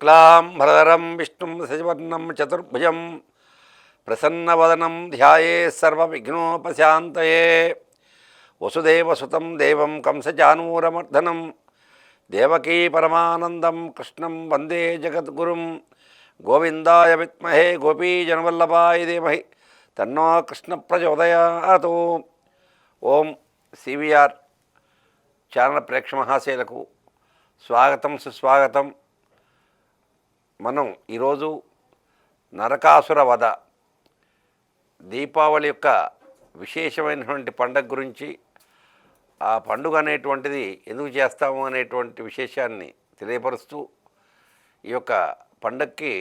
శుక్లాంబరధరం విష్ణుం శశివర్ణం చతుర్భుజం ప్రసన్నవదనం ధ్యాయేత్ సర్వవిఘ్నోపశాంతయే. వసుదేవసుతం దేవం కంసచానూరమర్దనం దేవకీ పరమానందం కృష్ణం వందే జగద్గురుం. గోవిందాయ విద్మహే గోపీజనవల్లభాయ ధీమహి తన్నో కృష్ణ ప్రచోదయాత్. ఓం సివిఆర్ ఛానల్ ప్రేక్ష మహాశయులకు స్వాగతం, సుస్వాగతం. మనం ఈరోజు నరకాసుర వధ, దీపావళి యొక్క విశేషమైనటువంటి పండుగ గురించి, ఆ పండుగ అనేటువంటిది ఎందుకు చేస్తాము అనేటువంటి విశేషాన్ని తెలియపరుస్తూ, ఈ యొక్క పండగకి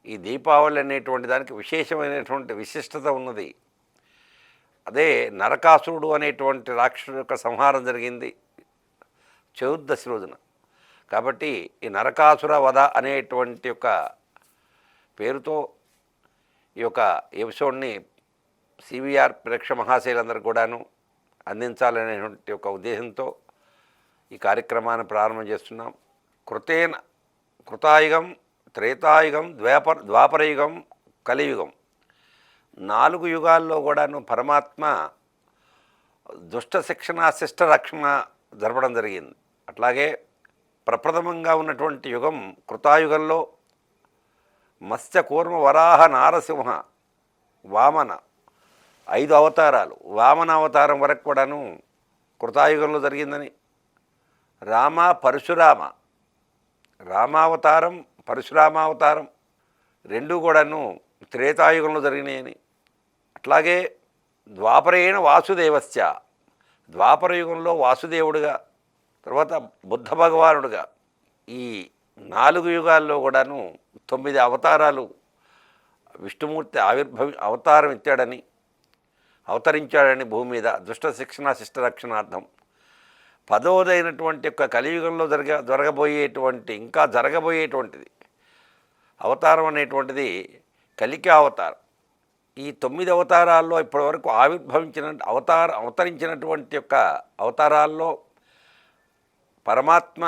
ఈ దీపావళి అనేటువంటి దానికి విశేషమైనటువంటి విశిష్టత ఉన్నది. అదే నరకాసురుడు అనేటువంటి రాక్షసుడు యొక్క సంహారం జరిగింది చతుర్దశి రోజున. కాబట్టి ఈ నరకాసుర వధ అనేటువంటి యొక్క పేరుతో ఈ యొక్క ఎపిసోడ్ని సివిఆర్ ప్రేక్ష మహాశైలందరూ కూడాను అందించాలనేటువంటి ఒక ఉద్దేశంతో ఈ కార్యక్రమాన్ని ప్రారంభం చేస్తున్నాం. కృతాయుగం, త్రేతాయుగం, ద్వాపరయుగం, కలియుగం, 4 యుగాల్లో కూడాను పరమాత్మ దుష్ట శిక్షణ, శిష్ట రక్షణ జరపడం జరిగింది. అట్లాగే ప్రప్రథమంగా ఉన్నటువంటి యుగం కృతాయుగంలో మత్స్య, కూర్మ, వరాహ, నారసింహ, వామన 5 అవతారాలు, వామన అవతారం వరకు కూడాను కృతాయుగంలో జరిగిందని, రామావతారం, పరశురామావతారం 2 కూడాను త్రేతాయుగంలో జరిగినాయని, అట్లాగే ద్వాపరేణ వాసుదేవస్య, ద్వాపరయుగంలో వాసుదేవుడిగా, తర్వాత బుద్ధ భగవానుడిగా, ఈ 4 యుగాల్లో కూడాను 9 అవతారాలు విష్ణుమూర్తి అవతారం అవతరించాడని భూమి మీద దుష్ట శిక్షణ, శిష్ట రక్షణార్థం. 10వదైనటువంటి యొక్క కలియుగంలో ఇంకా జరగబోయేటువంటిది అవతారం అనేటువంటిది కలికి అవతారం. ఈ 9 అవతారాల్లో ఇప్పటివరకు అవతరించినటువంటి యొక్క అవతారాల్లో పరమాత్మ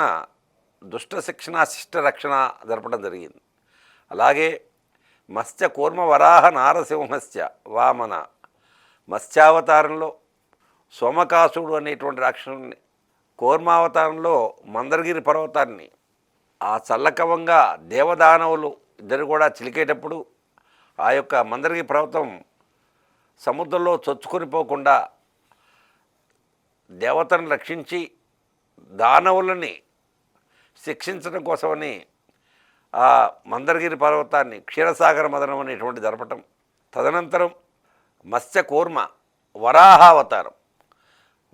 దుష్ట శిక్షణ, శిష్ట రక్షణ జరపడం జరిగింది. అలాగే మత్స్య, కూర్మ, వరాహ, నారసింహస్య, వామన, మత్స్యావతారంలో సోమకాసుడు అనేటువంటి రాక్షసుని, కూర్మావతారంలో మందరగిరి పర్వతాన్ని, ఆ చల్లకవంగా దేవదానవులు ఇద్దరు కూడా చిలికేటప్పుడు ఆ యొక్క మందరగిరి పర్వతం సముద్రంలో చొచ్చుకొని పోకుండా దేవతను రక్షించి దానవులని శిక్షించడం కోసమని ఆ మందరగిరి పర్వతాన్ని క్షీరసాగర మదనం అనేటువంటి జరపటం. తదనంతరం మత్స్య, కూర్మ,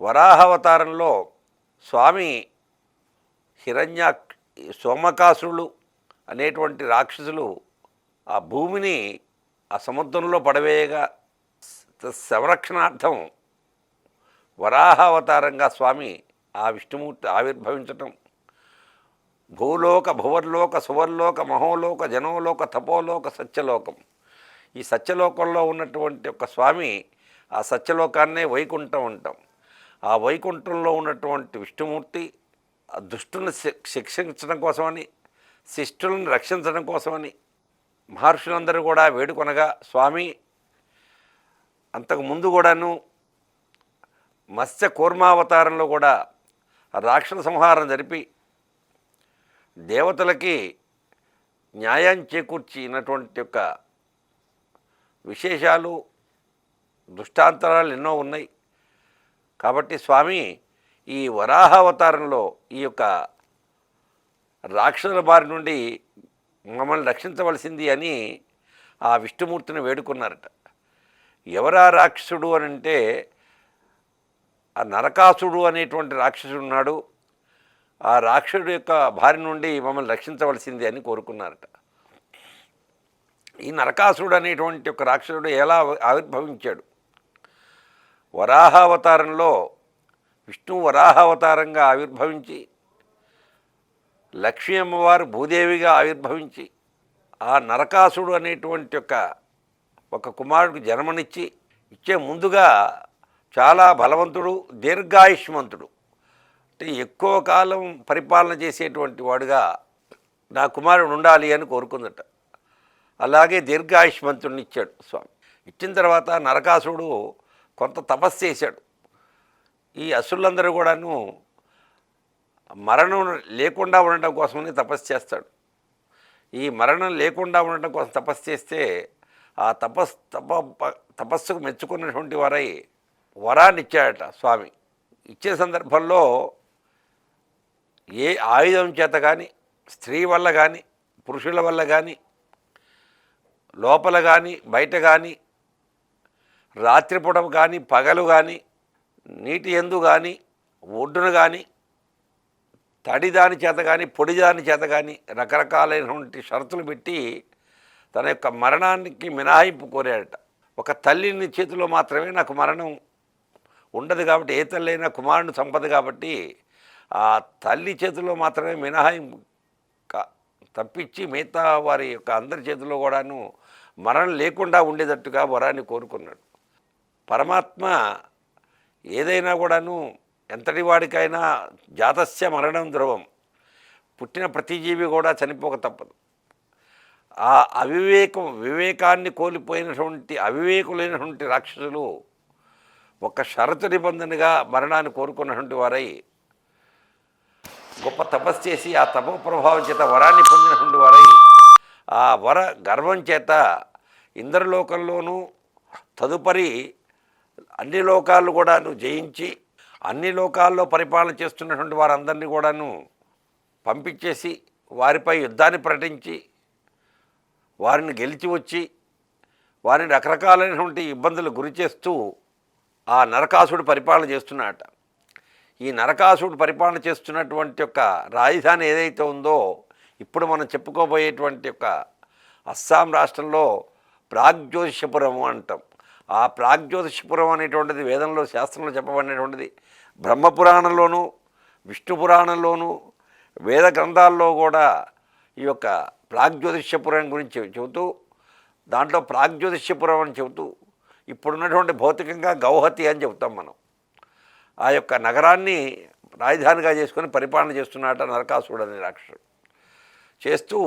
వరాహావతారంలో స్వామి సోమకాసురులు అనేటువంటి రాక్షసులు ఆ భూమిని ఆ సముద్రంలో పడవేయగా సంరక్షణార్థం వరాహావతారంగా స్వామి ఆ విష్ణుమూర్తి ఆవిర్భవించటం. భూలోక, భువర్లోక, సువర్లోక, మహోలోక, జనోలోక, తపోలోక, సత్యలోకం, ఈ సత్యలోకంలో ఉన్నటువంటి ఒక స్వామి, ఆ సత్యలోకాన్నే వైకుంఠం అంటాం. ఆ వైకుంఠంలో ఉన్నటువంటి విష్ణుమూర్తి ఆ దుష్టులను శిక్షించడం కోసమని, శిష్టులను రక్షించడం కోసమని మహర్షులందరూ కూడా వేడుకొనగా, స్వామి అంతకుముందు కూడాను మత్స్య, కూర్మావతారంలో కూడా రాక్షస సంహారం జరిపి దేవతలకి న్యాయం చేకూర్చినటువంటి యొక్క విశేషాలు, దృష్టాంతరాలు ఎన్నో ఉన్నాయి. కాబట్టి స్వామి ఈ వరాహావతారంలో ఈ యొక్క రాక్షసుల బారి నుండి మమ్మల్ని రక్షించవలసింది అని ఆ విష్ణుమూర్తిని వేడుకున్నారట. ఎవరా రాక్షసుడు అని అంటే ఆ నరకాసుడు అనేటువంటి రాక్షసుడు ఉన్నాడు. ఆ రాక్షసుడు యొక్క బారి నుండి మమ్మల్ని రక్షించవలసింది అని కోరుకున్నారట. ఈ నరకాసుడు అనేటువంటి ఒక రాక్షసుడు ఎలా ఆవిర్భవించాడు? వరాహావతారంలో విష్ణువు వరాహావతారంగా ఆవిర్భవించి, లక్ష్మీ అమ్మవారు భూదేవిగా ఆవిర్భవించి, ఆ నరకాసుడు అనేటువంటి ఒక కుమారుడికి జన్మనిచ్చి, ఇచ్చే ముందుగా చాలా బలవంతుడు, దీర్ఘాయుష్మంతుడు, అంటే ఎక్కువ కాలం పరిపాలన చేసేటువంటి వాడుగా నా కుమారుడు ఉండాలి అని కోరుకుందట. అలాగే దీర్ఘాయుష్మంతుడిని ఇచ్చాడు స్వామి. ఇచ్చిన తర్వాత నరకాసుడు కొంత తపస్సు చేశాడు. ఈ అసురులందరూ కూడాను మరణం లేకుండా ఉండటం కోసమని తపస్సు చేస్తాడు. ఈ మరణం లేకుండా ఉండటం కోసం తపస్సు చేస్తే ఆ తపస్సుకు మెచ్చుకున్నటువంటి వారై వరాన్ని ఇచ్చాడట స్వామి. ఇచ్చే సందర్భంలో ఏ ఆయుధం చేత కానీ, స్త్రీ వల్ల కానీ, పురుషుల వల్ల కానీ, లోపల కానీ బయట కానీ, రాత్రిపూట కానీ పగలు కానీ, నీటి యందు కానీ, ఒడ్డున కానీ, తడిదాని చేత కానీ, పొడిదాని చేత కానీ రకరకాలైనటువంటి షరతులు పెట్టి తన యొక్క మరణానికి మినహాయింపు కోరాడట. ఒక తల్లిని చేతిలో మాత్రమే నాకు మరణం ఉండదు కాబట్టి, ఏ తల్లి అయినా కుమారుని సంపద కాబట్టి ఆ తల్లి చేతిలో మాత్రమే మినహాయింపు తప్పించి మిగతా వారి యొక్క అందరి చేతిలో కూడాను మరణం లేకుండా ఉండేటట్టుగా వరాన్ని కోరుకున్నాడు. పరమాత్మ ఏదైనా కూడాను ఎంతటి వాడికైనా జాతస్య మరణం ధ్రువం, పుట్టిన ప్రతి జీవి కూడా చనిపోక తప్పదు. ఆ వివేకాన్ని కోల్పోయినటువంటి అవివేకులైనటువంటి రాక్షసులు ఒక షరతు నిబంధనగా మరణాన్ని కోరుకున్నటువంటి వారై గొప్ప తపస్సు చేసి ఆ తపో ప్రభావం చేత వరాన్ని పొందినటువంటి వారై ఆ వర గర్వం చేత ఇంద్రలోకంలోనూ తదుపరి అన్ని లోకాలు కూడాను జయించి అన్ని లోకాల్లో పరిపాలన చేస్తున్నటువంటి వారందరినీ కూడాను పంపించేసి వారిపై యుద్ధాన్ని ప్రకటించి వారిని గెలిచి వచ్చి వారిని రకరకాలైనటువంటి ఇబ్బందులు గురి చేస్తూ ఆ నరకాసుడు పరిపాలన చేస్తున్నాడట. ఈ నరకాసుడు పరిపాలన చేస్తున్నటువంటి యొక్క రాజధాని ఏదైతే ఉందో ఇప్పుడు మనం చెప్పుకోబోయేటువంటి యొక్క అస్సాం రాష్ట్రంలో ప్రాగ్జ్యోతిషపురం అంటాం. ఆ ప్రాగ్జ్యోతిషపురం అనేటువంటిది వేదంలో శాస్త్రంలో చెప్పబడినటువంటిది. బ్రహ్మపురాణంలోనూ విష్ణు పురాణంలోనూ వేద గ్రంథాల్లో కూడా ఈ యొక్క ప్రాగ్జ్యోతిషపురం గురించి చెబుతూ దాంట్లో ప్రాగ్జ్యోతిషపురం అని చెబుతూ ఇప్పుడున్నటువంటి భౌతికంగా గౌహతి అని చెబుతాం మనం. ఆ యొక్క నగరాన్ని రాజధానిగా చేసుకొని పరిపాలన చేస్తున్నట నరకాసుడు అనే రాక్షసుడు. చేస్తూ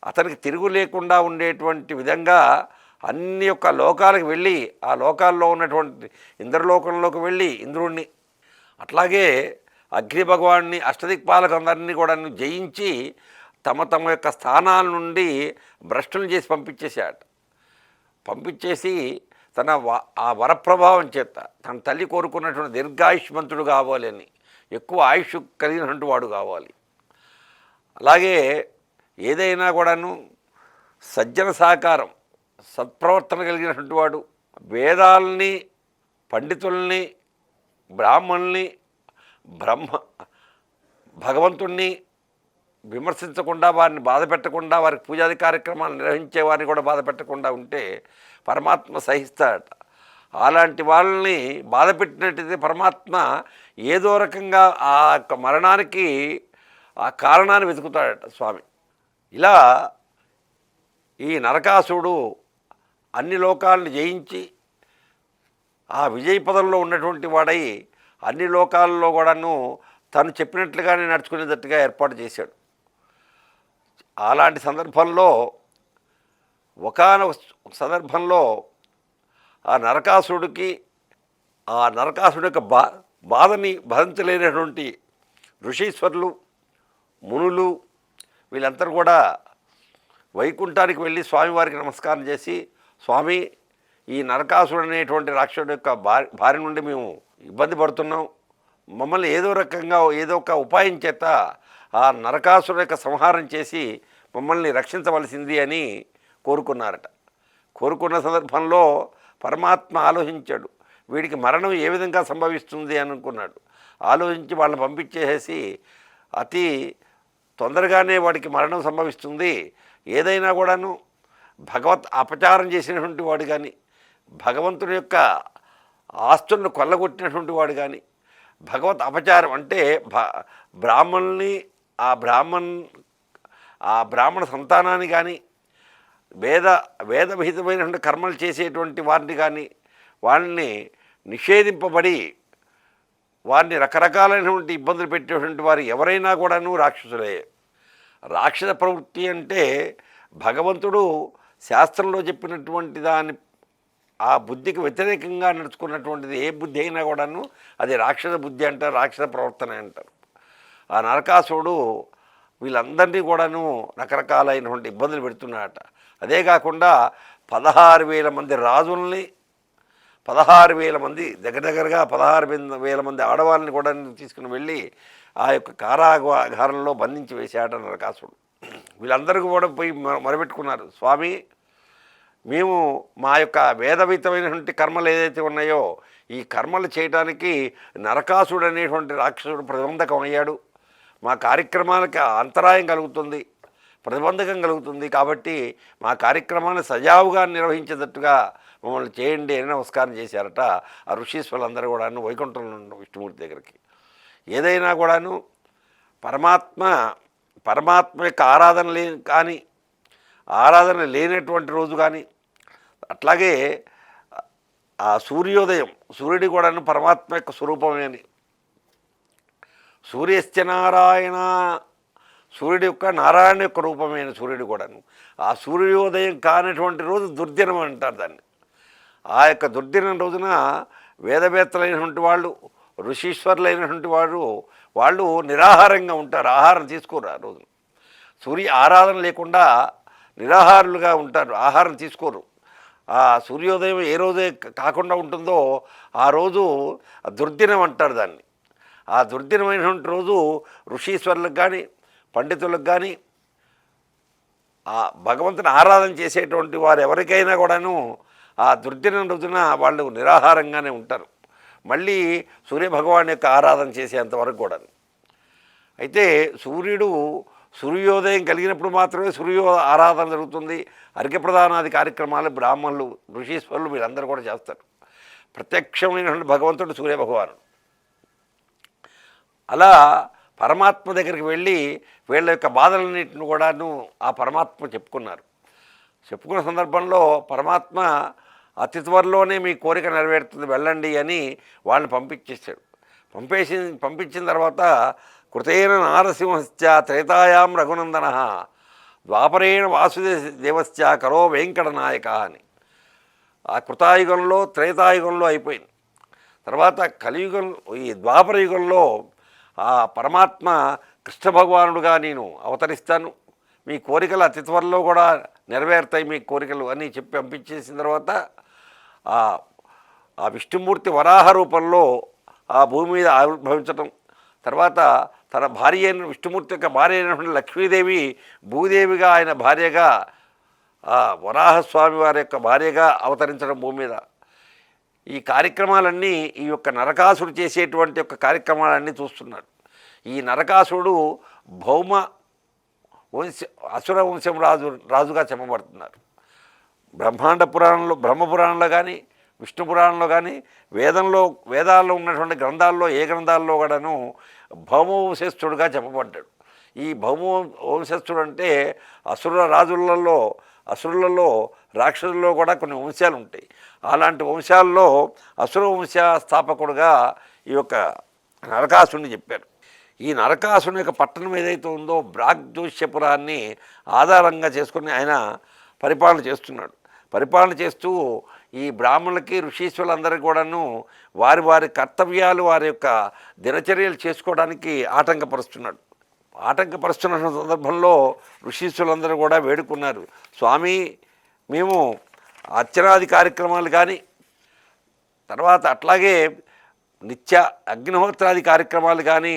అతనికి తిరుగు లేకుండా ఉండేటువంటి విధంగా అన్ని యొక్క లోకాలకు వెళ్ళి ఆ లోకాల్లో ఉన్నటువంటి ఇంద్రలోకంలోకి వెళ్ళి ఇంద్రుణ్ణి, అట్లాగే అగ్ని భగవాన్ని, అష్టదిక్పాలకందరినీ కూడా జయించి తమ తమ యొక్క స్థానాల నుండి భ్రష్టులు చేసి పంపించేశాడు. పంపించేసి తన ఆ వరప్రభావం చేత తన తల్లి కోరుకున్నటువంటి దీర్ఘాయుష్మంతుడు కావాలి అని, ఎక్కువ ఆయుష్ కలిగినటువంటి వాడు కావాలి. అలాగే ఏదైనా కూడాను సజ్జన సహకారం, సత్ప్రవర్తన కలిగినటువంటి వాడు, వేదాలని, పండితుల్ని, బ్రాహ్మణుల్ని, భగవంతుణ్ణి విమర్శించకుండా, వారిని బాధ పెట్టకుండా, వారికి పూజాది కార్యక్రమాలు నిర్వహించే వారిని కూడా బాధ పెట్టకుండా ఉంటే పరమాత్మ సహిస్తాడట. అలాంటి వాళ్ళని బాధ పెట్టినట్టయితే పరమాత్మ ఏదో రకంగా ఆ యొక్క మరణానికి ఆ కారణాన్ని వెతుకుతాడట స్వామి. ఇలా ఈ నరకాసుడు అన్ని లోకాలను జయించి ఆ విజయ పదంలో ఉన్నటువంటి వాడై అన్ని లోకాల్లో కూడాను తను చెప్పినట్లుగానే నడుచుకునేటట్టుగా ఏర్పాటు చేశాడు. అలాంటి సందర్భంలో ఒకానొక సందర్భంలో ఆ నరకాసుడికి ఆ నరకాసుడి యొక్క బాధని భరించలేనటువంటి ఋషీశ్వరులు, మునులు వీళ్ళందరూ కూడా వైకుంఠానికి వెళ్ళి స్వామివారికి నమస్కారం చేసి, స్వామి ఈ నరకాసుడు అనేటువంటి రాక్షసుడి యొక్క బారి నుండి మేము ఇబ్బంది పడుతున్నాం, మమ్మల్ని ఏదో రకంగా ఏదో ఒక ఉపాయం చేత ఆ నరకాసుడు యొక్క సంహారం చేసి మమ్మల్ని రక్షించవలసింది అని కోరుకున్నారట. కోరుకున్న సందర్భంలో పరమాత్మ ఆలోచించాడు, వీడికి మరణం ఏ విధంగా సంభవిస్తుంది అనుకున్నాడు. ఆలోచించి వాళ్ళని పంపించేసి అతి తొందరగానే వాడికి మరణం సంభవిస్తుంది, ఏదైనా కూడాను భగవత్ అపచారం చేసినటువంటి వాడు కానీ, భగవంతుని యొక్క ఆస్తులను కొల్లగొట్టినటువంటి వాడు కానీ, భగవత్ అపచారం అంటే బ్రాహ్మణుల్ని ఆ బ్రాహ్మణ సంతానాన్ని కానీ, వేద విహితమైనటువంటి కర్మలు చేసేటువంటి వారిని కానీ, వాళ్ళని నిషేధింపబడి వారిని రకరకాలైనటువంటి ఇబ్బందులు పెట్టేటువంటి వారు ఎవరైనా కూడాను రాక్షసులే. రాక్షస ప్రవృత్తి అంటే భగవంతుడు శాస్త్రంలో చెప్పినటువంటి దాని ఆ బుద్ధికి వ్యతిరేకంగా నడుచుకున్నటువంటిది ఏ బుద్ధి అయినా కూడాను అది రాక్షస బుద్ధి అంటారు, రాక్షస ప్రవర్తన అంటారు. ఆ నరకాసురుడు వీళ్ళందరినీ కూడాను రకరకాలైనటువంటి ఇబ్బందులు పెడుతున్నాడట. అదే కాకుండా 16,000 మంది రాజుల్ని, 16,000 మంది దగ్గరగా 16,000 మంది ఆడవాళ్ళని కూడా తీసుకుని వెళ్ళి ఆ యొక్క కారాగారంలో బంధించి వేశాడట నరకాసుడు. వీళ్ళందరికీ కూడా పోయి మొరబెట్టుకున్నారు, స్వామి మేము మా యొక్క వేదవితమైనటువంటి కర్మలు ఏదైతే ఉన్నాయో ఈ కర్మలు చేయడానికి నరకాసుడు అనేటువంటి రాక్షసుడు ప్రతిబంధకం అయ్యాడు, మా కార్యక్రమాలకి అంతరాయం కలుగుతుంది, ప్రతిబంధకం కలుగుతుంది, కాబట్టి మా కార్యక్రమాన్ని సజావుగా నిర్వహించేటట్టుగా మమ్మల్ని చేయండి అని నమస్కారం చేశారట ఆ ఋషీశ్వరులందరూ కూడాను వైకుంఠంలో ఉన్న విష్ణుమూర్తి దగ్గరికి. ఏదైనా కూడాను పరమాత్మ యొక్క ఆరాధన లేనటువంటి రోజు కానీ, అట్లాగే ఆ సూర్యుడి కూడాను పరమాత్మ యొక్క స్వరూపమే అని, సూర్యశ్చనారాయణ సూర్యుడి యొక్క నారాయణ యొక్క రూపమైన సూర్యుడు కూడాను ఆ సూర్యోదయం కానటువంటి రోజు దుర్దినం అంటారు దాన్ని. ఆ యొక్క దుర్దినం రోజున వేదవేత్తలైనటువంటి వాళ్ళు, ఋషీశ్వరులైనటువంటి వాళ్ళు నిరాహారంగా ఉంటారు, ఆహారం తీసుకోరు ఆ రోజున. సూర్య ఆరాధన లేకుండా నిరాహారులుగా ఉంటారు, ఆహారం తీసుకోరు. ఆ సూర్యోదయం ఏ రోజే కాకుండా ఉంటుందో ఆ రోజు దుర్దినం అంటారు దాన్ని. ఆ దుర్దినమైనటువంటి రోజు ఋషీశ్వరులకు కానీ పండితులకు కానీ ఆ భగవంతుని ఆరాధన చేసేటువంటి వారు ఎవరికైనా కూడాను ఆ దుర్దినం రోజున వాళ్ళు నిరాహారంగానే ఉంటారు, మళ్ళీ సూర్యభగవాన్ యొక్క ఆరాధన చేసేంతవరకు కూడా. అయితే సూర్యోదయం కలిగినప్పుడు మాత్రమే ఆరాధన జరుగుతుంది. అర్ఘ్యప్రదానాది కార్యక్రమాలు బ్రాహ్మణులు, ఋషీశ్వరులు వీళ్ళందరూ కూడా చేస్తారు. ప్రత్యక్షమైనటువంటి భగవంతుడు సూర్యభగవానుడు. అలా పరమాత్మ దగ్గరికి వెళ్ళి వీళ్ళ యొక్క బాధలన్నింటిని కూడాను ఆ పరమాత్మ చెప్పుకున్న సందర్భంలో పరమాత్మ అతి త్వరలోనే మీ కోరిక నెరవేరుతుంది వెళ్ళండి అని వాళ్ళని పంపించేశాడు. పంపించిన తర్వాత కృతేన నారసింహశ్చ త్రేతాయాం రఘునందన ద్వాపరేణ వాసుదేవశ్చ కరో వెంకటనాయక అని. ఆ కృతాయుగంలో త్రేతాయుగంలో అయిపోయింది. తర్వాత కలియుగం ఈ ద్వాపర యుగంలో ఆ పరమాత్మ కృష్ణ భగవానుడుగా నేను అవతరిస్తాను, మీ కోరికలు అతి త్వరలో కూడా నెరవేరుతాయి మీ కోరికలు అని చెప్పి పంపించేసిన తర్వాత ఆ విష్ణుమూర్తి వరాహ రూపంలో ఆ భూమి మీద ఆవిర్భవించటం, తర్వాత తన భార్య అయిన విష్ణుమూర్తి యొక్క భార్య అయినటువంటి లక్ష్మీదేవి భూదేవిగా ఆయన భార్యగా వరాహస్వామి వారి యొక్క భార్యగా అవతరించడం భూమి మీద. ఈ కార్యక్రమాలన్నీ ఈ యొక్క నరకాసుడు చేసేటువంటి యొక్క కార్యక్రమాలన్నీ చూస్తున్నాడు. ఈ నరకాసుడు అసుర వంశం రాజుగా చెప్పబడుతున్నారు. బ్రహ్మపురాణంలో కానీ విష్ణు పురాణంలో కానీ వేదాల్లో ఉన్నటువంటి గ్రంథాల్లో ఏ గ్రంథాల్లో కూడాను భౌమవంశస్థుడుగా చెప్పబడ్డాడు. ఈ భౌమవంశస్థుడు అంటే అసురులలో రాక్షసుల్లో కూడా కొన్ని వంశాలు ఉంటాయి. అలాంటి వంశాల్లో అసుర వంశ స్థాపకుడుగా ఈ యొక్క నరకాసుడిని చెప్పారు. ఈ నరకాసుని యొక్క పట్టణం ఏదైతే ఉందో బ్రాగ్జోష్యపురాన్ని ఆధారంగా చేసుకుని ఆయన పరిపాలన చేస్తూ ఈ బ్రాహ్మణులకి ఋషీశ్వరులందరికీ కూడాను వారి కర్తవ్యాలు వారి యొక్క దినచర్యలు చేసుకోవడానికి ఆటంకపరుస్తున్న సందర్భంలో ఋషీశ్వరులందరూ కూడా వేడుకున్నారు, స్వామి మేము అర్చనాది కార్యక్రమాలు కానీ తర్వాత అట్లాగే నిత్య అగ్నిహోత్రాది కార్యక్రమాలు కానీ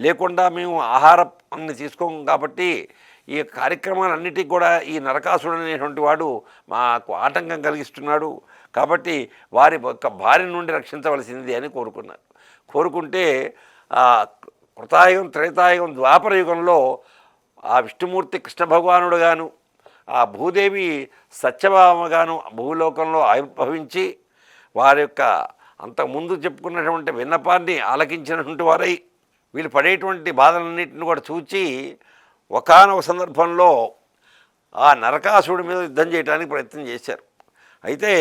లేకుండా మేము ఆహారాన్ని తీసుకోము, కాబట్టి ఈ కార్యక్రమాలన్నిటికీ కూడా ఈ నరకాసుడు అనేటువంటి వాడు మాకు ఆటంకం కలిగిస్తున్నాడు, కాబట్టి వారి యొక్క భార్య నుండి రక్షించవలసింది అని కోరుకుంటే కృతాయుగం త్రేతాయుగం ద్వాపర యుగంలో ఆ విష్ణుమూర్తి కృష్ణ భగవానుడుగాను ఆ భూదేవి సత్యభామగాను భూలోకంలో ఆవిర్భవించి వారి యొక్క అంతకుముందు చెప్పుకున్నటువంటి విన్నపాన్ని ఆలకించినటువంటి వారై వీళ్ళు పడేటువంటి బాధలన్నింటిని కూడా చూచి ఒకానొక సందర్భంలో ఆ నరకాసుడి మీద యుద్ధం చేయడానికి ప్రయత్నం చేశారు. అయితే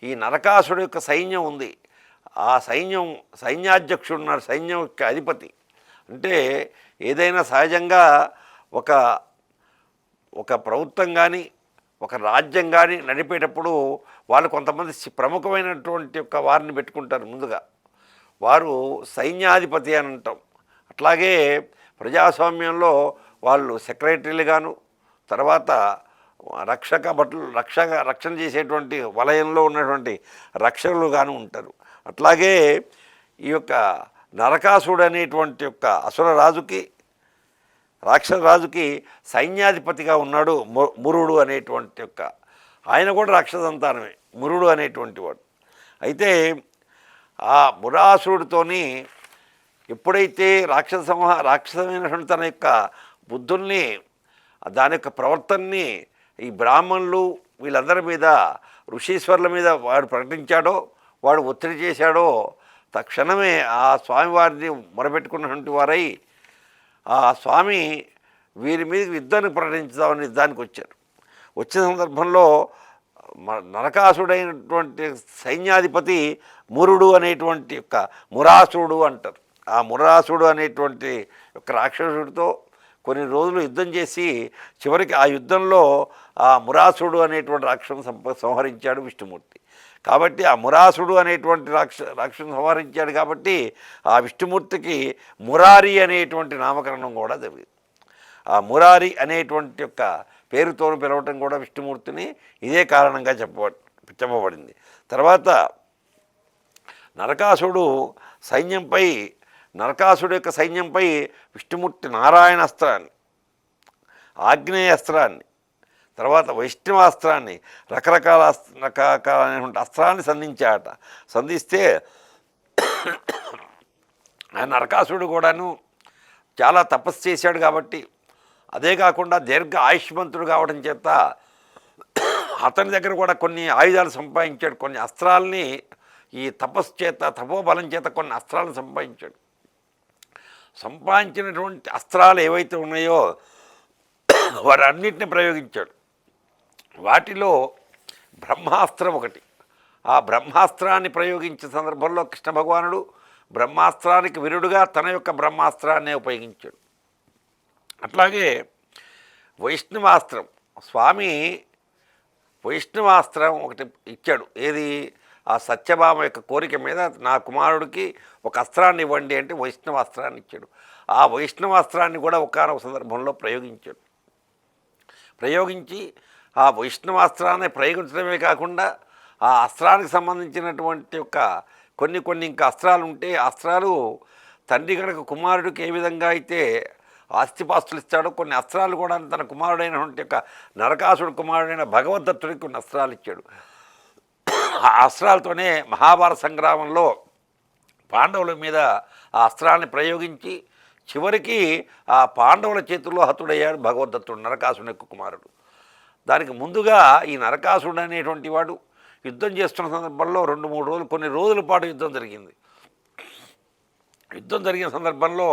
ఈ నరకాసుడి యొక్క సైన్యం ఉంది, ఆ సైన్యాధ్యక్షుడు ఉన్నాడు, సైన్యం యొక్క అధిపతి. అంటే ఏదైనా సహజంగా ఒక ఒక ప్రభుత్వం కానీ ఒక రాజ్యం కానీ నడిపేటప్పుడు వాళ్ళు కొంతమంది ప్రముఖమైనటువంటి యొక్క వారిని పెట్టుకుంటారు ముందుగా. వారు సైన్యాధిపతి అని అంటాం. అట్లాగే ప్రజాస్వామ్యంలో వాళ్ళు సెక్రటరీలుగాను, తర్వాత రక్షక భటులు రక్షణ చేసేటువంటి వలయంలో ఉన్నటువంటి రక్షకులుగాను ఉంటారు. అట్లాగే ఈ యొక్క నరకాసుడు అనేటువంటి యొక్క అసుర రాజుకి రాక్షసరాజుకి సైన్యాధిపతిగా ఉన్నాడు మురుడు అనేటువంటి యొక్క, ఆయన కూడా రాక్షసంతానమే మురుడు అనేటువంటి వాడు. అయితే ఆ మురాసురుడితోని ఎప్పుడైతే రాక్షసమైనటువంటి తన యొక్క బుద్ధుల్ని, దాని యొక్క ప్రవర్తనని ఈ బ్రాహ్మణులు వీళ్ళందరి మీద, ఋషీశ్వరుల మీద వాడు ప్రకటించాడో, వాడు ఒత్తిడి చేశాడో, తక్షణమే ఆ స్వామివారిని మొరపెట్టుకున్నటువంటి వారై ఆ స్వామి వీరి మీద యుద్ధాన్ని ప్రకటించుదామని యుద్ధానికి వచ్చారు. వచ్చిన సందర్భంలో నరకాసుడైనటువంటి సైన్యాధిపతి మురుడు అనేటువంటి యొక్క మురాసుడు అంటారు. ఆ మురాసుడు అనేటువంటి యొక్క రాక్షసుడితో కొన్ని రోజులు యుద్ధం చేసి చివరికి ఆ యుద్ధంలో ఆ మురాసుడు అనేటువంటి రాక్షసుని సంహరించాడు విష్ణుమూర్తి. కాబట్టి ఆ మురాసుడు అనేటువంటి రాక్షసుని సంహరించాడు కాబట్టి ఆ విష్ణుమూర్తికి మురారి అనేటువంటి నామకరణం కూడా జరిగింది. ఆ మురారి అనేటువంటి యొక్క పేరుతో పిలవటం కూడా విష్ణుమూర్తిని ఇదే కారణంగా చెప్పబడింది. తర్వాత నరకాసుడు యొక్క సైన్యంపై విష్ణుమూర్తి నారాయణ అస్త్రాన్ని, ఆగ్నేయాస్త్రాన్ని, తర్వాత వైష్ణవాస్త్రాన్ని, రకరకాలైనటువంటి అస్త్రాన్ని సంధిస్తే ఆ నరకాసుడు కూడాను చాలా తపస్సు చేశాడు కాబట్టి, అదే కాకుండా దీర్ఘ ఆయుష్మంతుడు కావడం చేత అతని దగ్గర కూడా కొన్ని ఆయుధాలు సంపాదించాడు. కొన్ని అస్త్రాలని ఈ తపస్సు చేత, తపోబలం చేత కొన్ని అస్త్రాలను సంపాదించినటువంటి అస్త్రాలు ఏవైతే ఉన్నాయో వారన్నిటిని ప్రయోగించాడు. వాటిలో బ్రహ్మాస్త్రం ఒకటి. ఆ బ్రహ్మాస్త్రాన్ని ప్రయోగించే సందర్భంలో కృష్ణ భగవానుడు బ్రహ్మాస్త్రానికి విరుడుగా తన యొక్క బ్రహ్మాస్త్రాన్నే ఉపయోగించాడు. అట్లాగే వైష్ణవాస్త్రం, స్వామి వైష్ణవాస్త్రం ఒకటి ఇచ్చాడు. ఏది? ఆ సత్యభామ యొక్క కోరిక మీద నా కుమారుడికి ఒక అస్త్రాన్ని ఇవ్వండి అంటే వైష్ణవాస్త్రాన్ని ఇచ్చాడు. ఆ వైష్ణవాస్త్రాన్ని కూడా ఒకానొక సందర్భంలో ప్రయోగించి ఆ వైష్ణవాస్త్రాన్ని ప్రయోగించడమే కాకుండా ఆ అస్త్రానికి సంబంధించినటువంటి యొక్క కొన్ని ఇంకా అస్త్రాలు ఉంటే, అస్త్రాలు తండ్రి కనుక కుమారుడికి ఏ విధంగా అయితే ఆస్తిపాస్తులు ఇస్తాడో, కొన్ని అస్త్రాలు కూడా తన కుమారుడైనటువంటి యొక్క నరకాసుడు కుమారుడైన భగవద్దత్తుడికి కొన్ని అస్త్రాలు ఇచ్చాడు. ఆ అస్త్రాలతోనే మహాభారత సంగ్రామంలో పాండవుల మీద ఆ అస్త్రాన్ని ప్రయోగించి చివరికి ఆ పాండవుల చేతుల్లో హతుడయ్యాడు భగవద్దత్తుడు, నరకాసుని యొక్క కుమారుడు. దానికి ముందుగా ఈ నరకాసుడు అనేటువంటి వాడు యుద్ధం చేస్తున్న సందర్భంలో 2-3 రోజులు, కొన్ని రోజుల పాటు యుద్ధం జరిగింది. యుద్ధం జరిగిన సందర్భంలో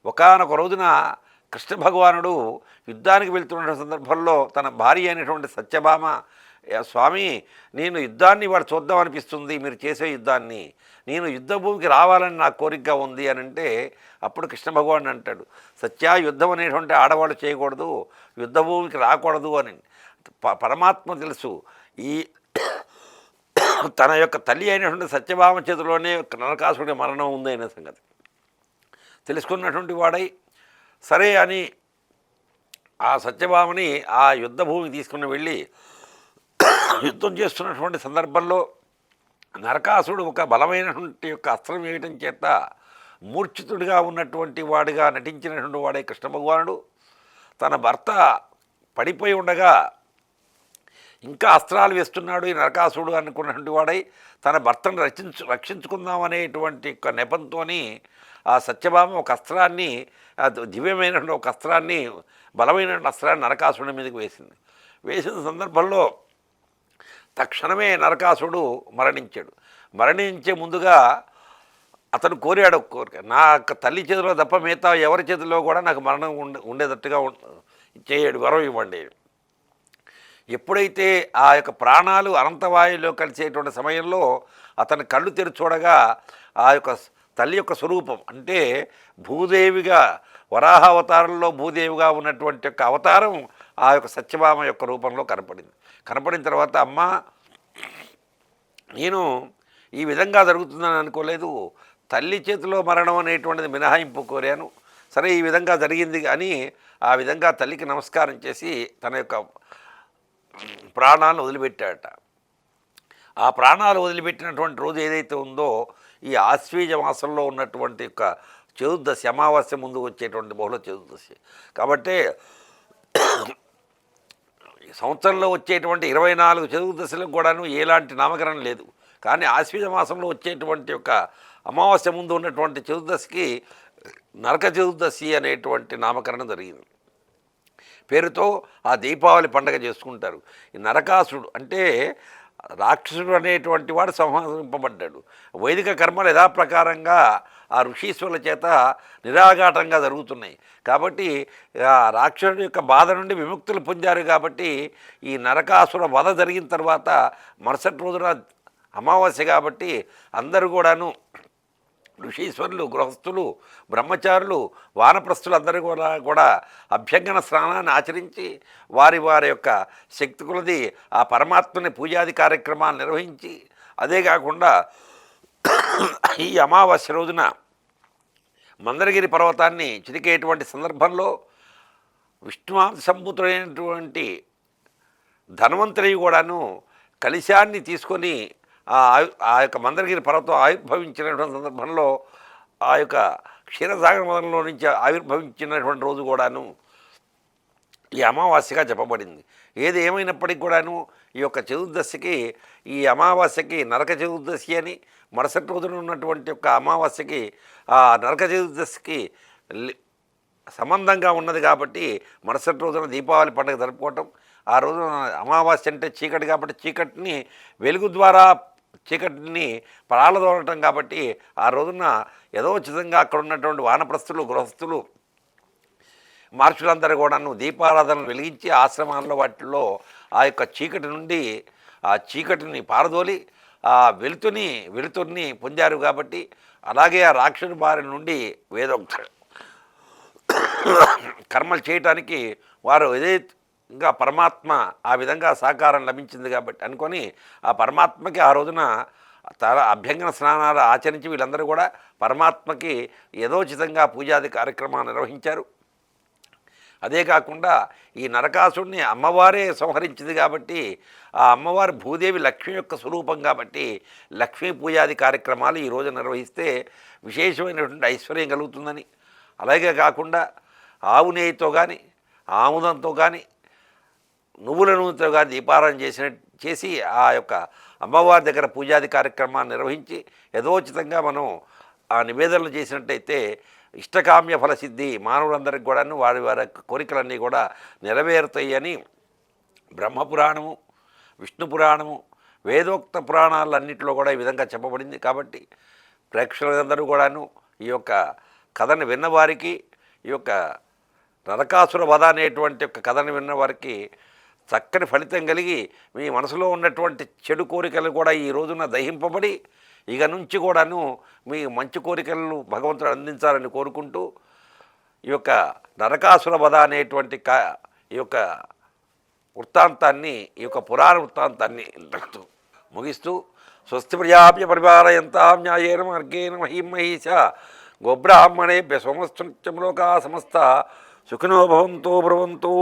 ఒకానొక రోజున కృష్ణ భగవానుడు యుద్ధానికి వెళ్తున్న సందర్భంలో తన భార్య అయినటువంటి సత్యభామ, స్వామి నేను యుద్ధాన్ని వాడు చూద్దామనిపిస్తుంది, మీరు చేసే యుద్ధాన్ని, నేను యుద్ధ భూమికి రావాలని నా కోరికగా ఉంది అని అంటే, అప్పుడు కృష్ణ భగవాన్ అంటాడు, సత్య యుద్ధం అనేటువంటి ఆడవాళ్ళు చేయకూడదు, యుద్ధ భూమికి రాకూడదు అని. పరమాత్మ తెలుసు ఈ తన యొక్క తల్లి అయినటువంటి సత్యభామ చేతిలోనే నరకాసుడి మరణం ఉంది అనే సంగతి తెలుసుకున్నటువంటి వాడై సరే అని ఆ సత్యభామని ఆ యుద్ధ భూమికి తీసుకుని వెళ్ళి యుద్ధం చేస్తున్నటువంటి సందర్భంలో నరకాసుడు ఒక బలమైనటువంటి యొక్క అస్త్రం వేయటం చేత మూర్ఛితుడిగా ఉన్నటువంటి వాడిగా నటించినటువంటి వాడే కృష్ణ భగవానుడు తన భర్త పడిపోయి ఉండగా ఇంకా అస్త్రాలు వేస్తున్నాడు ఈ నరకాసుడు అనుకున్నటువంటి వాడై తన భర్తను రక్షించుకుందాం అనేటువంటి యొక్క నెపంతో ఆ సత్యభామ ఒక అస్త్రాన్ని, దివ్యమైనటువంటి ఒక అస్త్రాన్ని, బలమైన అస్త్రాన్ని నరకాసుడి మీదకి వేసిన సందర్భంలో తక్షణమే నరకాసుడు మరణించాడు. మరణించే ముందుగా అతను కోరాడు ఒక కోరిక, నా తల్లి చేతిలో తప్ప మిగతా ఎవరి చేతిలో కూడా నాకు మరణం ఉండేటట్టుగా చేయడు, వరం ఇవ్వండి. ఎప్పుడైతే ఆ యొక్క ప్రాణాలు అనంతవాయులో కలిసేటువంటి సమయంలో అతని కళ్ళు తెరిచి చూడగా ఆ యొక్క తల్లి యొక్క స్వరూపం, అంటే భూదేవిగా, వరాహ అవతారంలో భూదేవిగా ఉన్నటువంటి యొక్క అవతారం ఆ యొక్క సత్యభామ యొక్క రూపంలో కనపడింది. కనపడిన తర్వాత అమ్మ నేను ఈ విధంగా జరుగుతుందని అనుకోలేదు, తల్లి చేతిలో మరణం అనేటువంటిది మినహాయింపు కోరాను, సరే ఈ విధంగా జరిగింది అని ఆ విధంగా తల్లికి నమస్కారం చేసి తన యొక్క ప్రాణాలను వదిలిపెట్టాడట. ఆ ప్రాణాలు వదిలిపెట్టినటువంటి రోజు ఏదైతే ఉందో ఈ ఆశ్వీజ మాసంలో ఉన్నటువంటి యొక్క చతుర్దశి అమావాస్య ముందు వచ్చేటువంటి బహుళ చతుర్దశి కాబట్టి సంవత్సరంలో వచ్చేటువంటి 24 చతుర్దశులకు కూడాను ఎలాంటి నామకరణం లేదు. కానీ ఆశ్వీజ మాసంలో వచ్చేటువంటి యొక్క అమావాస్య ముందు ఉన్నటువంటి చతుర్దశికి నరక చతుర్దశి అనేటువంటి నామకరణం జరిగింది. పేరుతో ఆ దీపావళి పండగ చేసుకుంటారు. ఈ నరకాసుడు అంటే రాక్షసుడు అనేటువంటి వాడు సంహరింపబడ్డాడు. వైదిక కర్మలు యథాప్రకారంగా ఆ ఋషీశ్వరుల చేత నిరాఘాటంగా జరుగుతున్నాయి. కాబట్టి ఆ రాక్షసుడి యొక్క బాధ నుండి విముక్తులు పొందారు. కాబట్టి ఈ నరకాసుర వధ జరిగిన తర్వాత మరుసటి రోజున అమావాస్య కాబట్టి అందరూ కూడాను ఋషీశ్వరులు, గృహస్థులు, బ్రహ్మచారులు, వానప్రస్థులు అందరూ కూడా అభ్యంగన స్నానాన్ని ఆచరించి వారి వారి యొక్క శక్తి కొలది ఆ పరమాత్మని పూజాది కార్యక్రమాలు నిర్వహించి, అదే కాకుండా ఈ అమావాస్య రోజున మందరగిరి పర్వతాన్ని చిరికేటువంటి సందర్భంలో విష్ణుమాంస సంభూతుడైనటువంటి ధన్వంతరి కూడాను కలశాన్ని తీసుకొని ఆ యొక్క మందరగిరి పర్వతం ఆవిర్భవించినటువంటి సందర్భంలో ఆ యొక్క క్షీరసాగర మొదలలో నుంచి ఆవిర్భవించినటువంటి రోజు కూడాను ఈ అమావాస్యగా చెప్పబడింది. ఏది ఏమైనప్పటికీ కూడాను ఈ యొక్క చతుర్దశికి, ఈ అమావాస్యకి నరక చతుర్దశి అని, మరుసటి రోజున ఉన్నటువంటి యొక్క అమావాస్యకి ఆ నరక చతుర్దశికి సంబంధంగా ఉన్నది. కాబట్టి మరుసటి రోజున దీపావళి పండుగ జరుపుకోవటం, ఆ రోజున అమావాస్య అంటే చీకటి కాబట్టి చీకటిని వెలుగు ద్వారా చీకటిని ప్రాళదోడటం కాబట్టి ఆ రోజున యథోచితంగా అక్కడ ఉన్నటువంటి వానప్రస్థులు, గృహస్థులు, మహర్షులందరూ కూడాను దీపారాధనలు వెలిగించి ఆశ్రమాల్లో వాటిల్లో ఆ యొక్క చీకటి నుండి ఆ చీకటిని పారదోలి ఆ వెలుతుర్ని పొందారు. కాబట్టి అలాగే ఆ రాక్షసుడి బారి నుండి వేదోక్త కర్మలు చేయటానికి వారు ఇంకా పరమాత్మ ఆ విధంగా సహకారం లభించింది కాబట్టి అనుకొని ఆ పరమాత్మకి ఆ రోజున అభ్యంగన స్నానాలు ఆచరించి వీళ్ళందరూ కూడా పరమాత్మకి యథోచితంగా పూజాది కార్యక్రమాలు నిర్వహించారు. అదే కాకుండా ఈ నరకాసుడిని అమ్మవారే సంహరించింది కాబట్టి ఆ అమ్మవారి భూదేవి లక్ష్మి యొక్క స్వరూపం కాబట్టి లక్ష్మీ పూజాది కార్యక్రమాలు ఈరోజు నిర్వహిస్తే విశేషమైనటువంటి ఐశ్వర్యం కలుగుతుందని, అలాగే కాకుండా ఆవు నెయ్యితో కానీ ఆముదంతో కానీ నువ్వుల నూనెతో కానీ దీపారాధన చేసి ఆ యొక్క అమ్మవారి దగ్గర పూజాది కార్యక్రమాన్ని నిర్వహించి యథోచితంగా మనం ఆ నివేదనలు చేసినట్టయితే ఇష్టకామ్య ఫలసిద్ధి మానవులందరికీ కూడాను వారి వారి కోరికలన్నీ కూడా నెరవేరుతాయని బ్రహ్మపురాణము, విష్ణు పురాణము, వేదోక్త పురాణాలన్నింటిలో కూడా ఈ విధంగా చెప్పబడింది. కాబట్టి ప్రేక్షకులందరూ కూడాను ఈ యొక్క కథను విన్నవారికి, ఈ యొక్క నరకాసుర వధ అనేటువంటి యొక్క కథను విన్నవారికి చక్కని ఫలితం కలిగి మీ మనసులో ఉన్నటువంటి చెడు కోరికలు కూడా ఈ రోజున దహింపబడి ఇక నుంచి కూడాను మీ మంచి కోరికలను భగవంతుడు అందించాలని కోరుకుంటూ ఈ యొక్క నరకాసుర వధ అనేటువంటి ఈ యొక్క వృత్తాంతాన్ని, ఈ యొక్క పురాణ వృత్తాంతాన్ని ముగిస్తూ స్వస్తి ప్రజాభ్య పరిపాలయంతాం న్యాయేన మార్గేణ మహీం మహీశ గోబ్రాహ్మణేభ్య సోమస్తృత్యం లోకా సమస్త సుఖినో భవంతో బ్రువంతు.